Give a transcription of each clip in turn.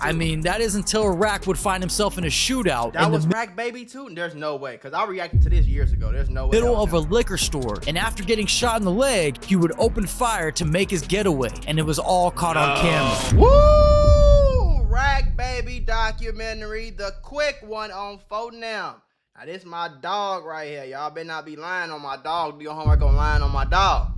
I mean, that is until Rack would find himself in a shootout. That was Rack Baby too? There's no way, because I reacted to this years ago. There's no way. Middle of a liquor store, and after getting shot in the leg, he would open fire to make his getaway, and it was all caught on camera. Woo! Rack Baby documentary, the quick one on 4Now. Now this my dog right here. Y'all better not be lying on my dog. Do your homework on lying on my dog.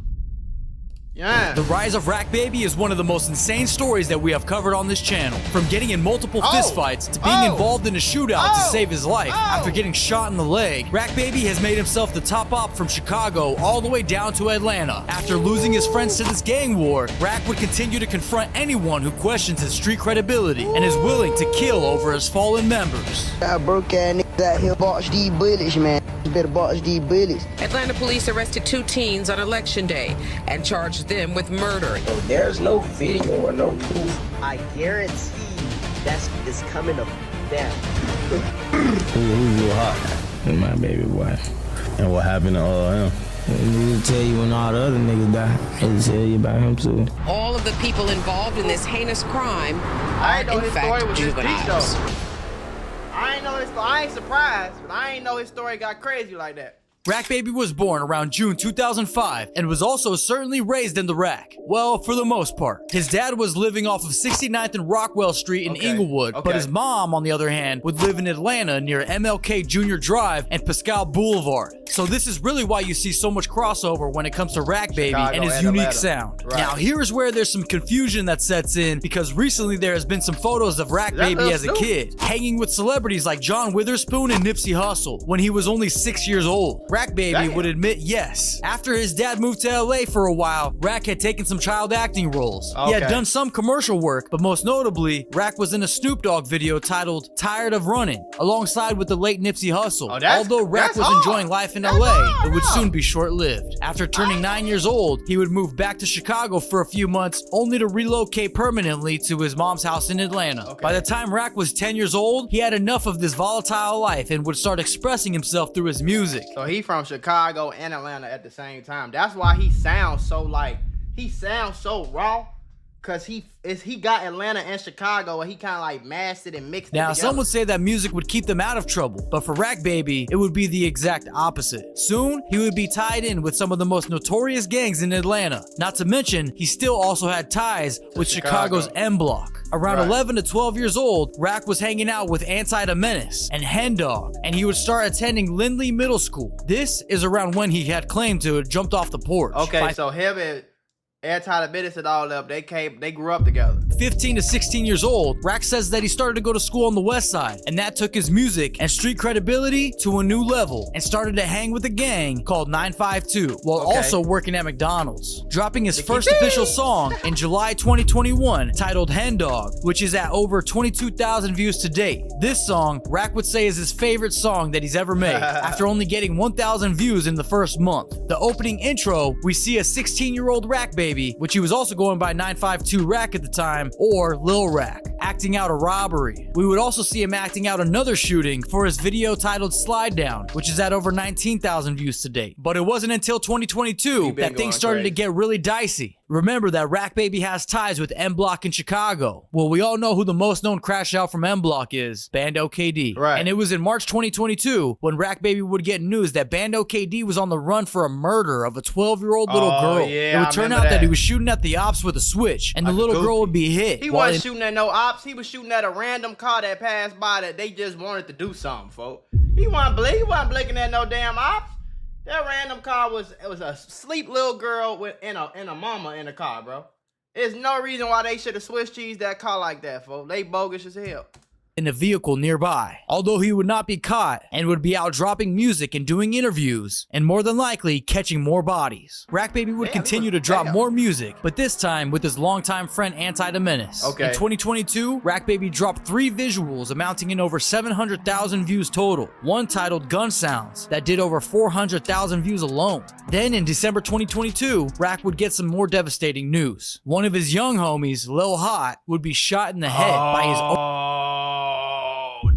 Yeah. The rise of Rack Baby is one of the most insane stories that we have covered on this channel. From getting in multiple fistfights to being involved in a shootout to save his life after getting shot in the leg, Rack Baby has made himself the top op from Chicago all the way down to Atlanta. After losing his friends to this gang war, Rack would continue to confront anyone who questions his street credibility and is willing to kill over his fallen members. Got broke ass niggas out here box these bullets, man. You better box these bullets. Atlanta police arrested 2 teens on Election Day and charged them with murder. There's no video or no proof. I guarantee it's coming up down. Who's your hot? My baby boy. And what happened to him? He'll tell you when all the other niggas die. He'll tell you about him too. All of the people involved in this heinous crime are in fact juveniles. I ain't surprised, but I ain't know his story got crazy like that. Rack Baby was born around June 2005 and was also certainly raised in the Rack. Well, for the most part. His dad was living off of 69th and Rockwell Street in Inglewood, but his mom, on the other hand, would live in Atlanta near MLK Jr. Drive and Pascal Boulevard. So this is really why you see so much crossover when it comes to Rack Baby and his unique sound. Right. Now, here's where there's some confusion that sets in because recently there has been some photos of Rack Baby as a kid, hanging with celebrities like John Witherspoon and Nipsey Hussle when he was only 6 years old. Rack Baby would admit yes. After his dad moved to LA for a while, Rack had taken some child acting roles. He had done some commercial work, but most notably, Rack was in a Snoop Dogg video titled Tired of Running, alongside with the late Nipsey Hussle. Although Rack was enjoying life in LA, it would soon be short-lived. After turning 9 years old, he would move back to Chicago for a few months, only to relocate permanently to his mom's house in Atlanta. By the time Rack was 10 years old, he had enough of this volatile life and would start expressing himself through his music. So he from Chicago and Atlanta at the same time. That's why he sounds so raw. Cause he got Atlanta and Chicago and he kind of like mashed it and mixed it Now, together. some would say that music would keep them out of trouble, but for Rack Baby, it would be the exact opposite. Soon, he would be tied in with some of the most notorious gangs in Atlanta. Not to mention, he still also had ties with Chicago's M Block. Around 11 to 12 years old, Rack was hanging out with Anti the Menace and Hen Dog, and he would start attending Lindley Middle School. This is around when he had claimed to have jumped off the porch. Okay, so him and Anti the Menace and all up, they grew up together. 15 to 16 years old, Rack says that he started to go to school on the west side, and that took his music and street credibility to a new level, and started to hang with a gang called 952, while also working at McDonald's. Dropping his first official song in July 2021, titled Hen Dog, which is at over 22,000 views to date. This song, Rack would say is his favorite song that he's ever made, after only getting 1,000 views in the first month. The opening intro, we see a 16-year-old Rack Baby, which he was also going by 952 Rack at the time, or Lil Rack, acting out a robbery. We would also see him acting out another shooting for his video titled Slide Down, which is at over 19,000 views to date. But it wasn't until 2022 that things started to get really dicey. Remember that Rack Baby has ties with M Block in Chicago. Well, we all know who the most known crash out from M Block is, Bando KD. Right. And it was in March 2022 when Rack Baby would get news that Bando KD was on the run for a murder of a 12-year-old little girl. Yeah, it would turn out that he was shooting at the ops with a switch, and the little girl would be hit. He wasn't shooting at no ops. He was shooting at a random car that passed by that they just wanted to do something, folks. He wasn't blinking at no damn ops. That random car was a sleep little girl with and a mama in the car, bro. There's no reason why they should have Swiss cheese that car like that, folks. They bogus as hell. In a vehicle nearby, although he would not be caught and would be out dropping music and doing interviews and more than likely catching more bodies. Rack Baby would continue to drop more music, but this time with his longtime friend Anti the Menace. In 2022, Rack Baby dropped 3 visuals amounting in over 700,000 views total. One titled Gun Sounds that did over 400,000 views alone. Then in December 2022, Rack would get some more devastating news. One of his young homies, Lil Hot, would be shot in the head by his own.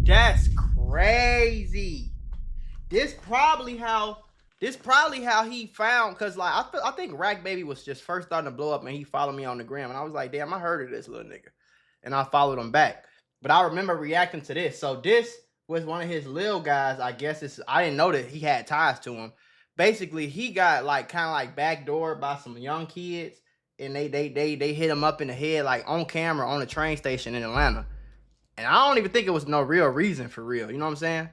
That's crazy. This probably how he found, cause like I think Rack Baby was just first starting to blow up and he followed me on the gram and I was like, damn, I heard of this little nigga. and I followed him back. But I remember reacting to this. So this was one of his little guys. I guess I didn't know that he had ties to him. Basically, he got like kind of like backdoored by some young kids, and they hit him up in the head like on camera on a train station in Atlanta. And I don't even think it was no real reason for real. You know what I'm saying?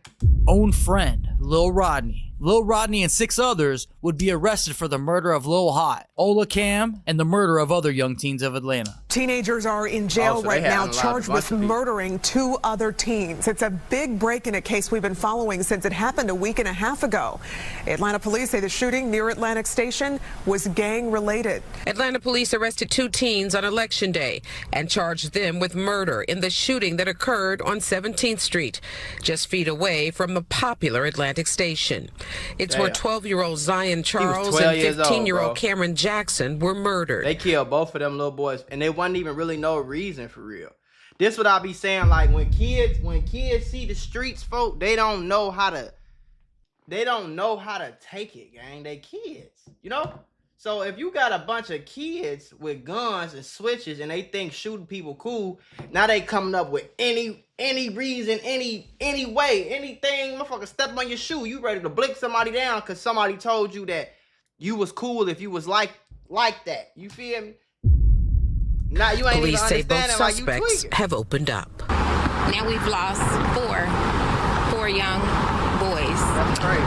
Own friend, Lil Rodney. Lil Rodney and 6 others would be arrested for the murder of Lil Hot, Ola Cam, and the murder of other young teens of Atlanta. Teenagers are in jail right now charged with murdering 2 other teens. It's a big break in a case we've been following since it happened a week and a half ago. Atlanta police say the shooting near Atlantic Station was gang-related. Atlanta police arrested 2 teens on Election Day and charged them with murder in the shooting that occurred on 17th Street, just feet away from the popular Atlantic Station. It's where 12-year-old Zion Charles and 15-year-old Cameron Jackson were murdered. They killed both of them little boys, and there wasn't even really no reason for real. This what I be saying, like when kids see the streets, folk, they don't know how to take it, gang. They kids, you know? So if you got a bunch of kids with guns and switches and they think shooting people cool, now they coming up with any reason, any way, anything, motherfucker, step on your shoe. You ready to blick somebody down because somebody told you that you was cool if you was like that. You feel me? Now you ain't Police even say both understanding like you suspects tweaking. have opened up. Now we've lost four young boys.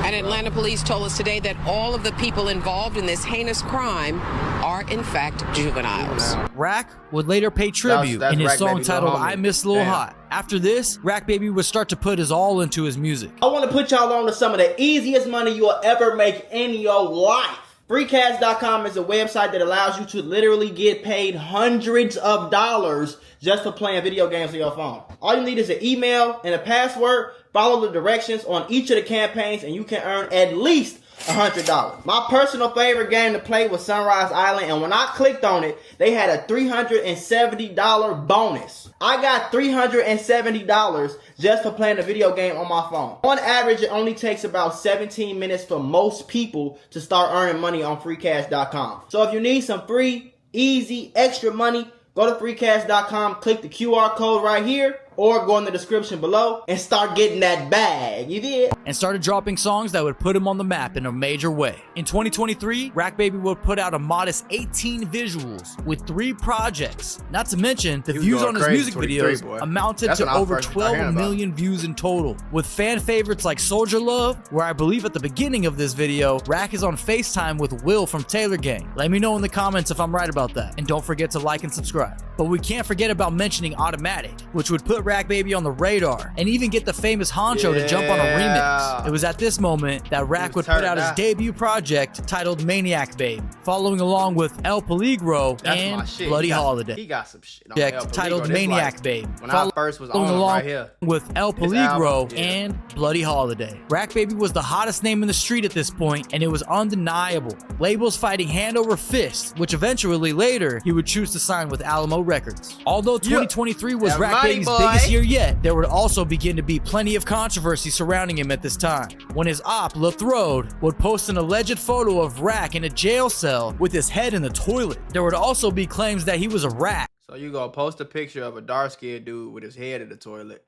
And Atlanta police told us today that all of the people involved in this heinous crime are in fact juveniles. Rack would later pay tribute That's in his Rack song Baby, titled Lil Homie. I Miss Lil Damn. Hot. After this, Rack Baby would start to put his all into his music. I want to put y'all on to some of the easiest money you'll ever make in your life. Freecast.com is a website that allows you to literally get paid hundreds of dollars just for playing video games on your phone. All you need is an email and a password. Follow the directions on each of the campaigns and you can earn at least $100. My personal favorite game to play was Sunrise Island, and when I clicked on it, they had a $370 bonus. I got $370 just for playing a video game on my phone. On average, it only takes about 17 minutes for most people to start earning money on freecash.com. So if you need some free, easy, extra money, go to freecast.com, click the QR code right here, or go in the description below and start getting that bag. You did? And started dropping songs that would put him on the map in a major way. In 2023, Rack Baby would put out a modest 18 visuals with 3 projects. Not to mention, the views on his music videos amounted to over 12 million views in total. With fan favorites like Soldier Love, where I believe at the beginning of this video, Rack is on FaceTime with Will from Taylor Gang. Let me know in the comments if I'm right about that. And don't forget to like and subscribe. But we can't forget about mentioning Automatic, which would put Rack Baby on the radar and even get the famous Honcho to jump on a remix. It was at this moment that Rack would put out his debut project titled Maniac Babe, following along with El Peligro and Bloody Holiday. He got some shit on titled Maniac Babe, when I first was on along right here with El Peligro and Bloody Holiday. Rack Baby was the hottest name in the street at this point, and it was undeniable. Labels fighting hand over fist, which eventually later he would choose to sign with Alamo Records. Although 2023 was Rack Baby's biggest year yet, there would also begin to be plenty of controversy surrounding him at this time, when his op, LaThrode, would post an alleged photo of Rack in a jail cell with his head in the toilet. There would also be claims that he was a rat. So you gonna post a picture of a dark-skinned dude with his head in the toilet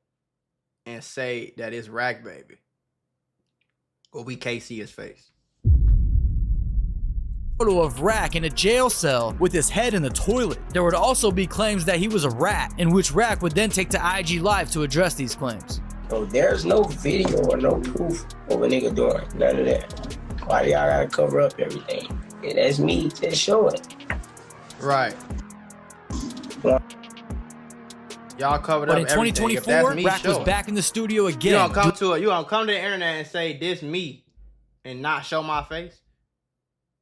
and say that it's Rack Baby, or we can't see his face. Photo of Rack in a jail cell with his head in the toilet. There would also be claims that he was a rat, in which Rack would then take to IG Live to address these claims. So there's no video or no proof of a nigga doing none of that. Why y'all gotta cover up everything? Yeah, that's me, just show it. Right. Y'all covered But up in 2024, everything. Rack was back in the studio again. You don't come to the internet and say this me and not show my face?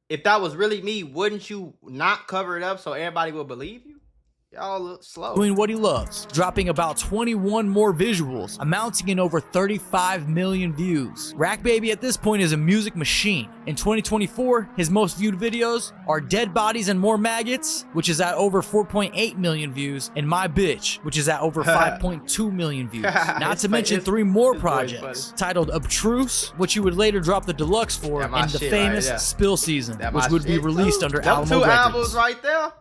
If that was really me, wouldn't you not cover it up so everybody will believe you? Y'all look slow. Doing what he loves, dropping about 21 more visuals, amounting in over 35 million views. Rack Baby at this point is a music machine. In 2024, his most viewed videos are Dead Bodies and More Maggots, which is at over 4.8 million views, and My Bitch, which is at over 5.2 million views. Not to mention 3 more projects, titled Obtruse, which he would later drop the deluxe for, and the famous Spill Season, which would be released under Alamo Records. 2 albums right there.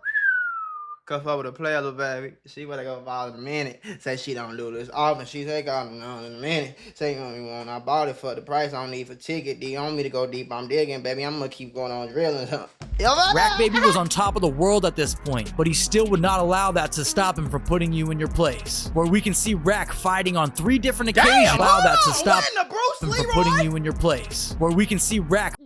Cuff over to play a little baby. She wanna go ball in a minute. Say she don't do this often. She say God in a minute. Say you only want I bought it for the price. I don't need for ticket. Do you want me to go deep? I'm digging, baby. I'm gonna keep going on drilling. Rack Baby was on top of the world at this point, but he still would not allow that to stop him from putting you in your place. Where we can see Rack fighting on 3 different occasions. Allow that to stop him from putting you in your place. Where we can see Rack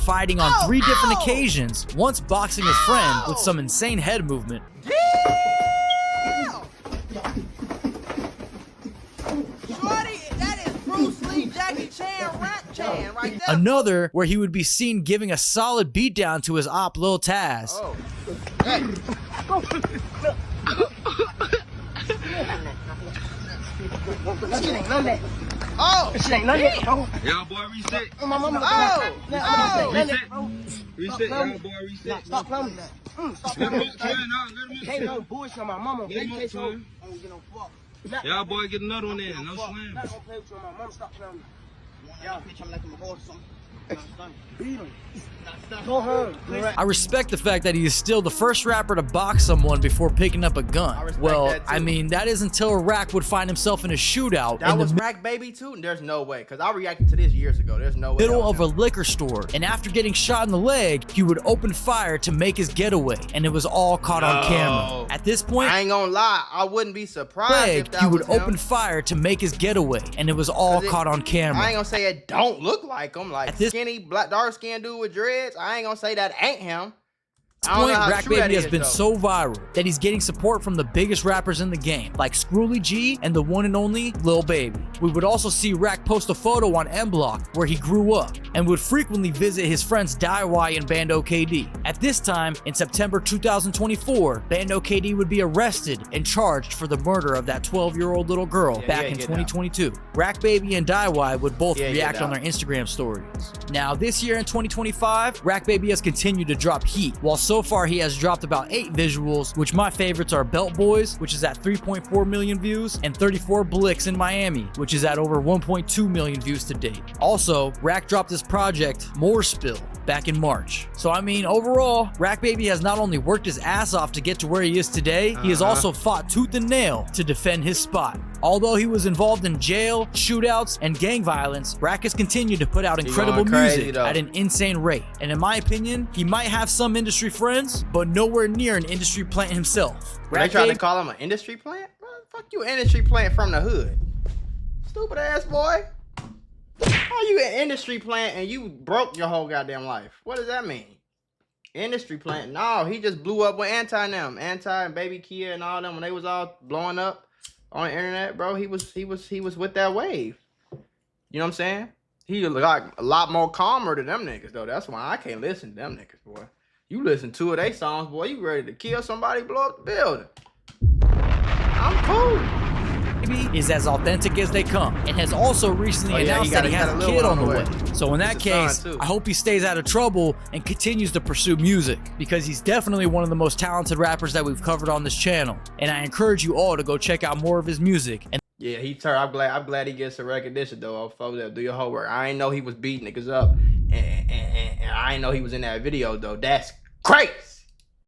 fighting on 3 different occasions, once boxing his friend with some insane head movement. Shorty, that is Bruce Lee, Jackie Chan, Rap Chan right there. Another where he would be seen giving a solid beatdown to his op Lil Taz. Oh. Hey. Oh, shit ain't none of that. Y'all boy reset. Oh, my mama. Reset, y'all boy reset. Stop playing. Stop playing. Can't no bullshit on my mama. Y'all boy get another one in. No slam. Not gonna play with you on my mama. Stop playing. Y'all bitch, I'm like a horse or something. Beat him. Go home. I respect the fact that he is still the first rapper to box someone before picking up a gun. Well, I mean, that is until Rack would find himself in a shootout. That was Rack Baby too? There's no way, because I reacted to this years ago. There's no way. Middle of a liquor store, and after getting shot in the leg, he would open fire to make his getaway, and it was all caught on camera. At this point, I ain't gonna lie, I wouldn't be surprised if that he would was open him. fire to make his getaway, and it was all caught on camera. I ain't gonna say it don't look like him, like skinny, black, dark skinned dude with dreads. I ain't gonna say that ain't him. At this point, Rack Baby has been so viral that he's getting support from the biggest rappers in the game, like Scrooly G and the one and only Lil Baby. We would also see Rack post a photo on M Block where he grew up and would frequently visit his friends DIY and Bando KD. At this time, in September 2024, Bando KD would be arrested and charged for the murder of that 12-year-old little girl back in 2022. Rack Baby and DIY would both react on their Instagram stories. Now, this year in 2025, Rack Baby has continued to drop heat, while so far he has dropped about 8 visuals, which my favorites are Belt Boys, which is at 3.4 million views, and 34 Blicks in Miami, which is at over 1.2 million views to date. Also, Rack dropped his project, More Spill, back in March. So I mean, overall, Rack Baby has not only worked his ass off to get to where he is today, he has also fought tooth and nail to defend his spot. Although he was involved in jail, shootouts, and gang violence, Rack has continued to put out incredible music at an insane rate. And in my opinion, he might have some industry friends, but nowhere near an industry plant himself. They trying to call him an industry plant? Bro, fuck you, industry plant from the hood. Stupid ass boy. How you an industry plant and you broke your whole goddamn life? What does that mean? Industry plant? No, he just blew up with Anti and them. Anti and Baby Kia and all them when they was all blowing up on the internet, bro. He was with that wave. You know what I'm saying? He like a lot more calmer than them niggas though. That's why I can't listen to them niggas, boy. You listen to 2 of their songs, boy, you ready to kill somebody, blow up the building. I'm cool. Baby is as authentic as they come, and has also recently announced that he has a kid on the way. So in that case, I hope he stays out of trouble and continues to pursue music, because he's definitely one of the most talented rappers that we've covered on this channel. And I encourage you all to go check out more of his music. And yeah, I'm glad he gets some recognition though. Folks that do your homework. I ain't know he was beating niggas up, and I ain't know he was in that video though. That's crazy.